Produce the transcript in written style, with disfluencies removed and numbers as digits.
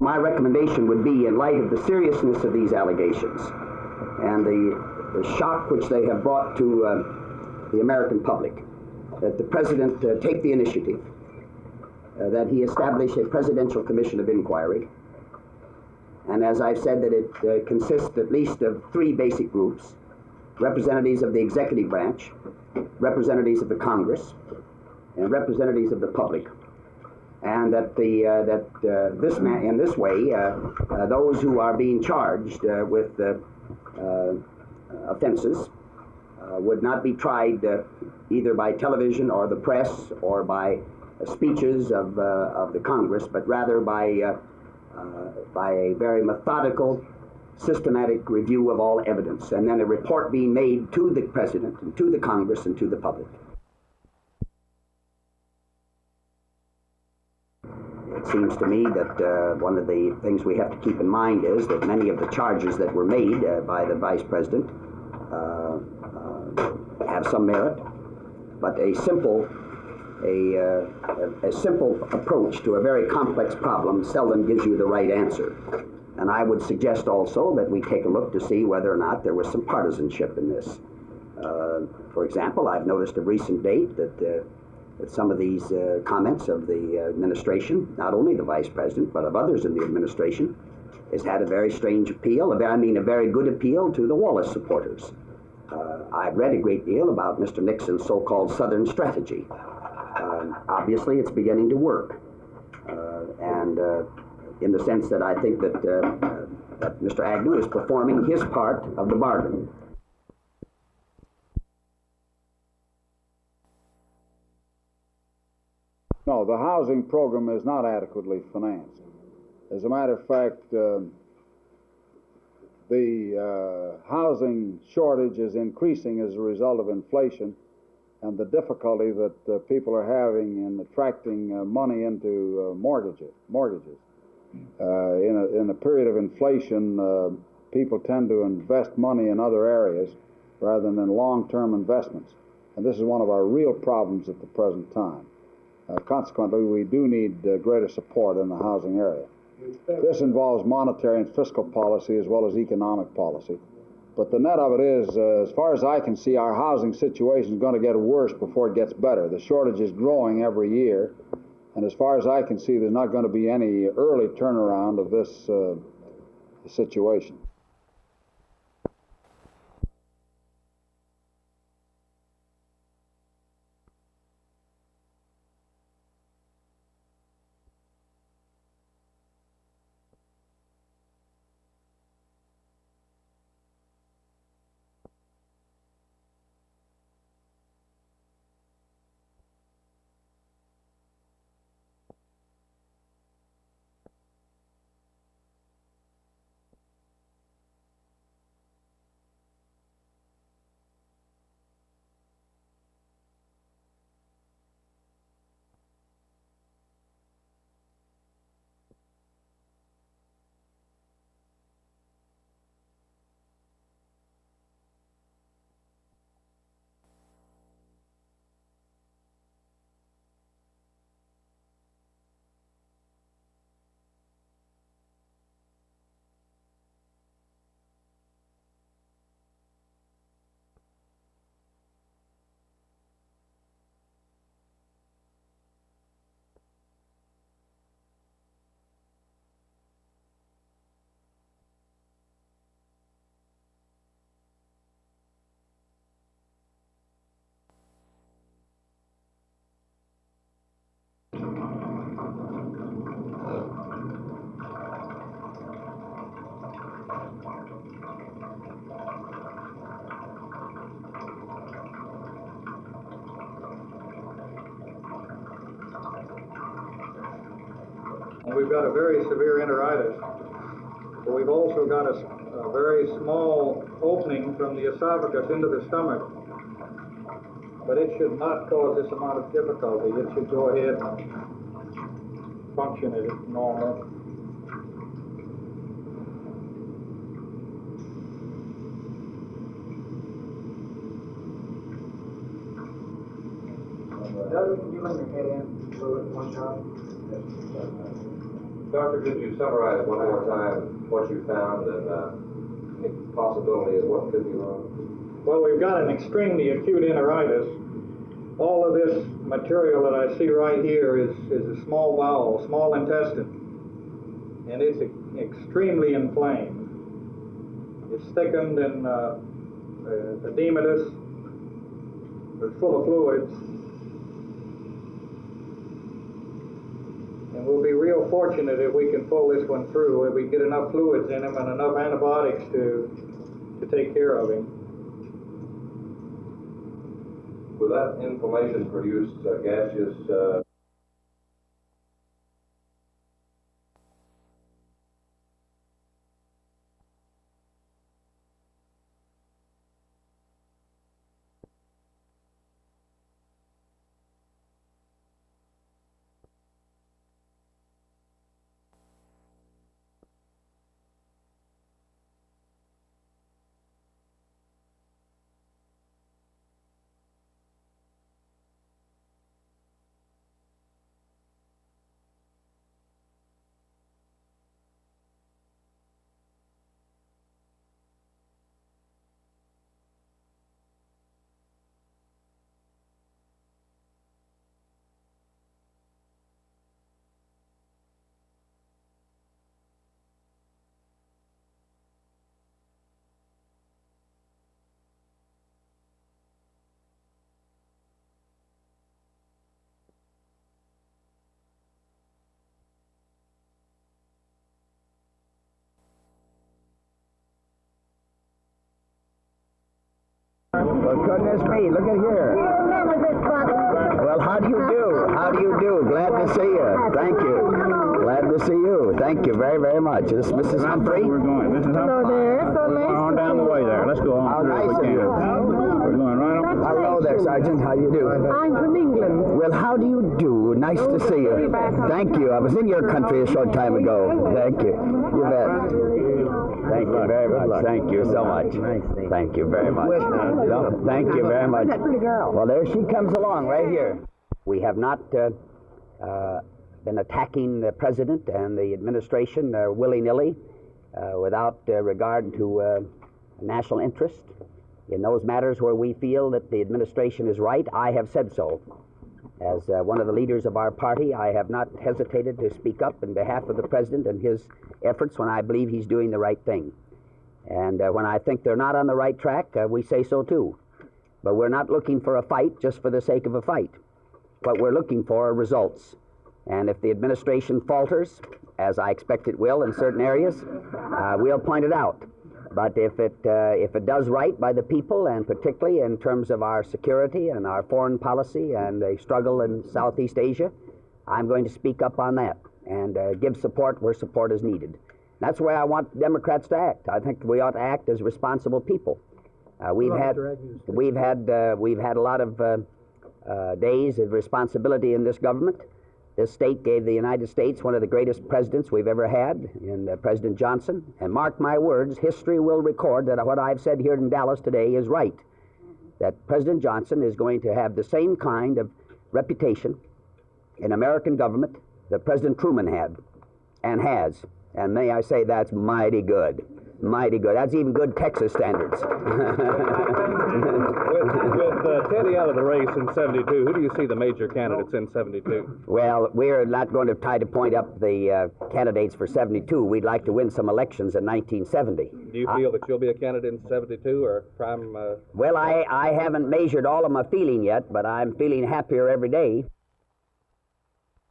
My recommendation would be, in light of the seriousness of these allegations and the shock which they have brought to the American public, that the President take the initiative, that he establish a presidential commission of inquiry, and as I've said, that it consists at least of three basic groups: representatives of the executive branch, representatives of the Congress, and representatives of the public, and that in this way, those who are being charged with offenses would not be tried either by television or the press or by speeches of the Congress, but rather by a very methodical, systematic review of all evidence, and then a report being made to the President and to the Congress and to the public. It seems to me that one of the things we have to keep in mind is that many of the charges that were made by the Vice President have some merit, but a simple approach to a very complex problem seldom gives you the right answer. And I would suggest also that we take a look to see whether or not there was some partisanship in this. For example, I've noticed of recent date that some of these comments of the administration, not only the Vice President, but of others in the administration, has had a very strange appeal, a very good appeal to the Wallace supporters. I've read a great deal about Mr. Nixon's so-called Southern strategy. Obviously, it's beginning to work. And in the sense that I think that Mr. Agnew is performing his part of the bargain. No, the housing program is not adequately financed. As a matter of fact, the housing shortage is increasing as a result of inflation and the difficulty that people are having in attracting money into mortgages. In a period of inflation, people tend to invest money in other areas rather than in long-term investments. And this is one of our real problems at the present time. Consequently, we do need greater support in the housing area. This involves monetary and fiscal policy as well as economic policy. But the net of it is, as far as I can see, our housing situation is going to get worse before it gets better. The shortage is growing every year, and as far as I can see, there's not going to be any early turnaround of this situation. We've got a very severe enteritis, but we've also got a very small opening from the esophagus into the stomach. But it should not cause this amount of difficulty. It should go ahead and function as normal. Can you let your head in a little bit one shot? Doctor, could you summarize one more time what you found and the possibility of what could be wrong? Well, we've got an extremely acute enteritis. All of this material that I see right here is a small bowel, small intestine, and it's extremely inflamed. It's thickened and edematous. It's full of fluids. And we'll be real fortunate if we can pull this one through, if we get enough fluids in him and enough antibiotics to take care of him. Will that inflammation produce gaseous Well, goodness me, look at here. Well, how do you do? How do you do? Glad to see you. Thank you. Glad to see you. Thank you very, very much. This is Mrs. Humphrey. We're going. Mrs. Humphrey. Hello there. So We're nice on to down see the way you. there. Let's go on. How through if nice we of can. you. We're going right on. Hello there, Sergeant. How do you do? I'm from England. Well, how do you do? Nice to see you. Thank you. I was in your country a short time ago. Thank you. You bet. Thank you very much. Thank you so much. Thank you very much. No, thank you very much. That pretty girl. Well, there she comes along right here. We have not been attacking the president and the administration willy-nilly without regard to national interest. In those matters where we feel that the administration is right, I have said so. As one of the leaders of our party, I have not hesitated to speak up in behalf of the president and his efforts when I believe he's doing the right thing. And when I think they're not on the right track, we say so too. But we're not looking for a fight just for the sake of a fight. What we're looking for are results. And if the administration falters, as I expect it will in certain areas, we'll point it out. But if it does right by the people, and particularly in terms of our security and our foreign policy and the struggle in Southeast Asia, I'm going to speak up on that and give support where support is needed. That's the way I want Democrats to act. I think we ought to act as responsible people. We've had a lot of days of responsibility in this government. This state gave the United States one of the greatest presidents we've ever had in President Johnson. And mark my words, history will record that what I've said here in Dallas today is right. That President Johnson is going to have the same kind of reputation in American government that President Truman had and has. And may I say that's mighty good. Mighty good. That's even good Texas standards. With Teddy out of the race in 72, who do you see the major candidates in 72? Well, we're not going to try to point up the candidates for 72. We'd like to win some elections in 1970. Do you feel that you'll be a candidate in 72 or prime? Well, I haven't measured all of my feeling yet, but I'm feeling happier every day.